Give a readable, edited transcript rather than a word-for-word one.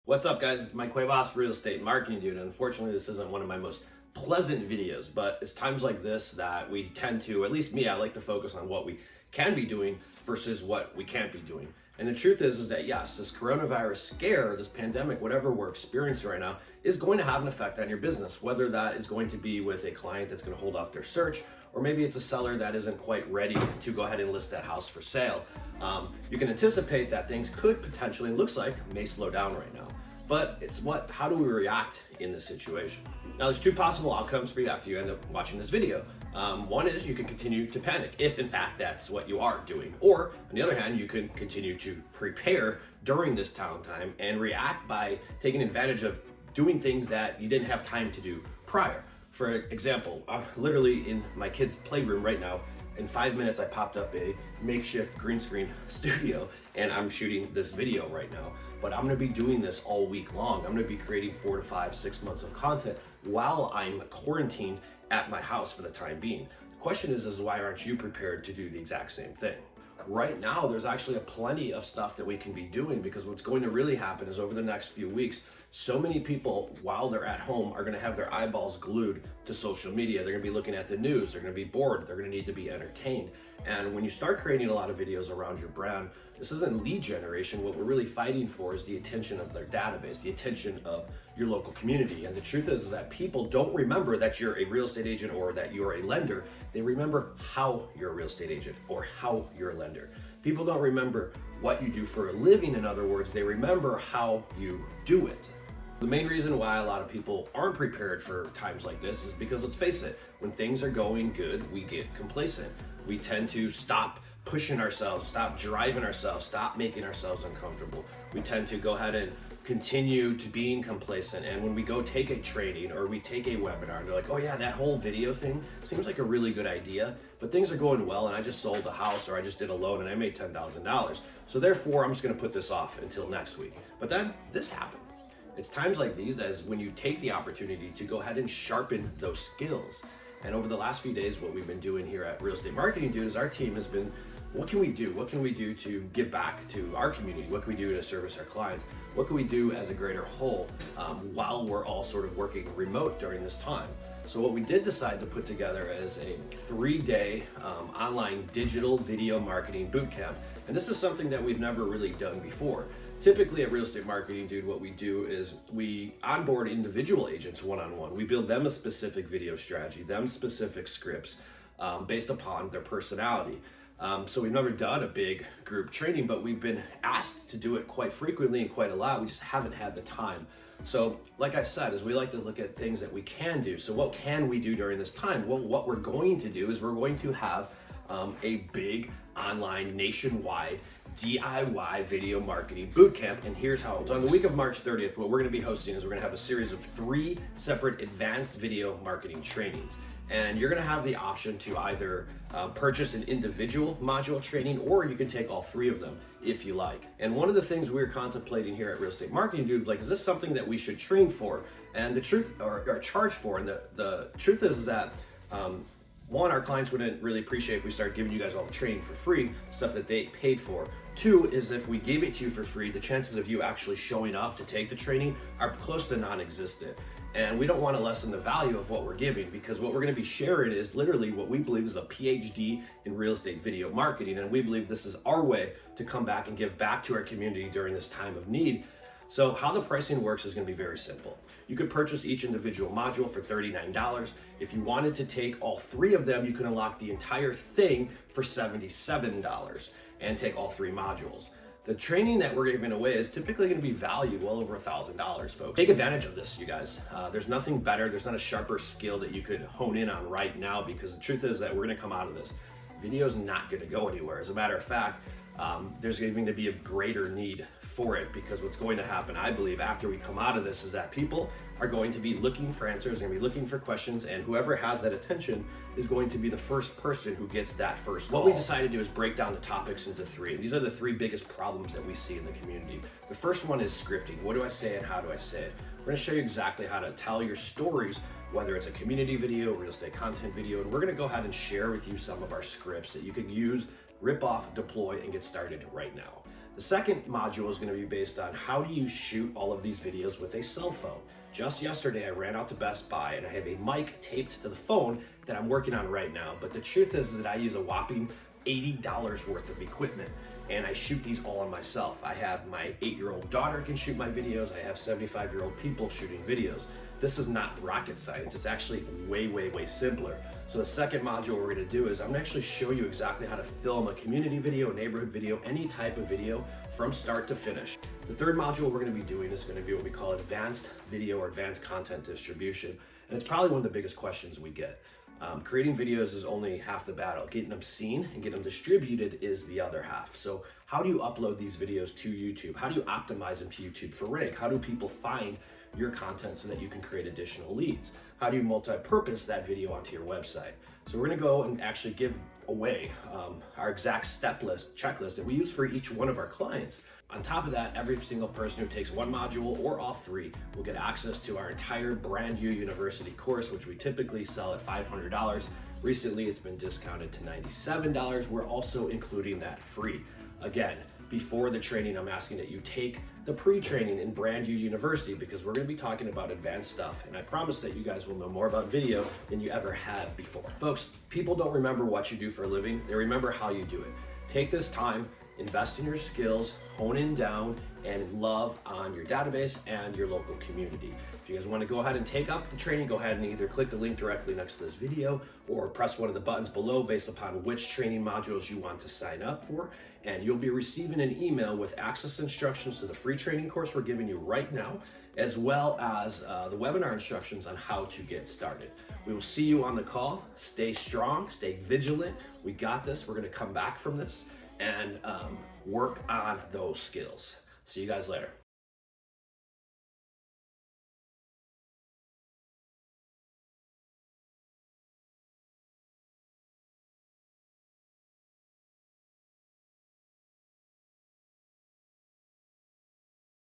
What's up, guys? It's Mike Cuevas, Real Estate Marketing Dude. Unfortunately, this isn't one of my most pleasant videos, but it's times like this that we tend to, at least me, I like to focus on what we can be doing versus what we can't be doing. And the truth is that yes, this coronavirus scare, this pandemic, whatever we're experiencing right now, is going to have an effect on your business, whether that is going to be with a client that's going to hold off their search, or maybe it's a seller that isn't quite ready to go ahead and list that house for sale. You can anticipate that things could potentially, looks like, may slow down right now. But it's how do we react in this situation? Now, there's two possible outcomes for you after you end up watching this video. One is you can continue to panic if in fact that's what you are doing. Or on the other hand, you can continue to prepare during this downtime and react by taking advantage of doing things that you didn't have time to do prior. For example, I'm literally in my kid's playroom right now. In 5 minutes, I popped up a makeshift green screen studio and I'm shooting this video right now. But I'm gonna be doing this all week long. I'm gonna be creating 4 to 5, 6 months of content while I'm quarantined at my house for the time being. The question is why aren't you prepared to do the exact same thing? Right now, there's actually plenty of stuff that we can be doing, because what's going to really happen is over the next few weeks, so many people, while they're at home, are gonna have their eyeballs glued to social media. They're gonna be looking at the news, they're gonna be bored, they're gonna need to be entertained. And when you start creating a lot of videos around your brand, this isn't lead generation. What we're really fighting for is the attention of their database, the attention of your local community. And the truth is that people don't remember that you're a real estate agent or that you're a lender. They remember how you're a real estate agent or how you're a lender. People don't remember what you do for a living. In other words, they remember how you do it. The main reason why a lot of people aren't prepared for times like this is because, let's face it, when things are going good, we get complacent. We tend to stop pushing ourselves, stop driving ourselves, stop making ourselves uncomfortable. We tend to go ahead and continue to being complacent. And when we go take a training or we take a webinar, and they're like, oh yeah, that whole video thing seems like a really good idea, but things are going well and I just sold a house or I just did a loan and I made $10,000. So therefore, I'm just gonna put this off until next week. But then this happened. It's times like these as when you take the opportunity to go ahead and sharpen those skills. And over the last few days, what we've been doing here at Real Estate Marketing Dude is our team has been, what can we do? What can we do to give back to our community? What can we do to service our clients? What can we do as a greater whole while we're all sort of working remote during this time? So what we did decide to put together is a 3-day online digital video marketing bootcamp. And this is something that we've never really done before. Typically at Real Estate Marketing Dude, what we do is we onboard individual agents one-on-one. We build them a specific video strategy, them specific scripts based upon their personality. So we've never done a big group training, but we've been asked to do it quite frequently and quite a lot. We just haven't had the time. So like I said, is we like to look at things that we can do. So what can we do during this time? Well, what we're going to do is we're going to have a big online nationwide DIY video marketing bootcamp, and here's how it works. So on the week of March 30th, what we're gonna be hosting is we're gonna have a series of 3 separate advanced video marketing trainings. And you're gonna have the option to either purchase an individual module training, or you can take all 3 of them if you like. And one of the things we're contemplating here at Real Estate Marketing Dude, like, is this something that we should train for? And the truth, or charge for, and the truth is that, one, our clients wouldn't really appreciate if we start giving you guys all the training for free, stuff that they paid for. 2 is if we gave it to you for free, the chances of you actually showing up to take the training are close to non-existent. And we don't want to lessen the value of what we're giving, because what we're going to be sharing is literally what we believe is a PhD in real estate video marketing. And we believe this is our way to come back and give back to our community during this time of need. So how the pricing works is going to be very simple. You could purchase each individual module for $39. If you wanted to take all 3 of them, you can unlock the entire thing for $77 and take all 3 modules. The training that we're giving away is typically going to be valued well over $1,000, folks. Take advantage of this, you guys. There's nothing better. There's not a sharper skill that you could hone in on right now, because the truth is that we're going to come out of this. Video is not going to go anywhere. As a matter of fact, there's going to be a greater need for it, because what's going to happen, I believe, after we come out of this is that people are going to be looking for answers, going to be looking for questions, and whoever has that attention is going to be the first person who gets that first call. What we decided to do is break down the topics into 3. These are the 3 biggest problems that we see in the community. The first one is scripting. What do I say and how do I say it? We're going to show you exactly how to tell your stories, whether it's a community video, real estate content video, and we're going to go ahead and share with you some of our scripts that you can use, rip off, deploy, and get started right now. The second module is going to be based on how do you shoot all of these videos with a cell phone. Just yesterday, I ran out to Best Buy and I have a mic taped to the phone that I'm working on right now. But the truth is that I use a whopping $80 worth of equipment and I shoot these all on myself. I have my 8-year-old daughter can shoot my videos. I have 75-year-old people shooting videos. This is not rocket science. It's actually way, way, way simpler. So the second module we're gonna do is I'm gonna actually show you exactly how to film a community video, a neighborhood video, any type of video from start to finish. The third module we're gonna be doing is gonna be what we call advanced video or advanced content distribution. And it's probably one of the biggest questions we get. Creating videos is only half the battle. Getting them seen and getting them distributed is the other half. So how do you upload these videos to YouTube? How do you optimize them to YouTube for rank? How do people find your content so that you can create additional leads? How do you multi-purpose that video onto your website? So we're gonna go and actually give away our exact step list, checklist that we use for each one of our clients. On top of that, every single person who takes one module or all three will get access to our entire Brand You University course, which we typically sell at $500. Recently, it's been discounted to $97. We're also including that free. Again, before the training, I'm asking that you take the pre-training in Brand You University because we're gonna be talking about advanced stuff. And I promise that you guys will know more about video than you ever have before. Folks, people don't remember what you do for a living. They remember how you do it. Take this time, invest in your skills, hone in down, and love on your database and your local community. If you guys want to go ahead and take up the training, go ahead and either click the link directly next to this video or press one of the buttons below based upon which training modules you want to sign up for. And you'll be receiving an email with access instructions to the free training course we're giving you right now, as well as the webinar instructions on how to get started. We will see you on the call. Stay strong, stay vigilant. We got this. We're going to come back from this and work on those skills. See you guys later.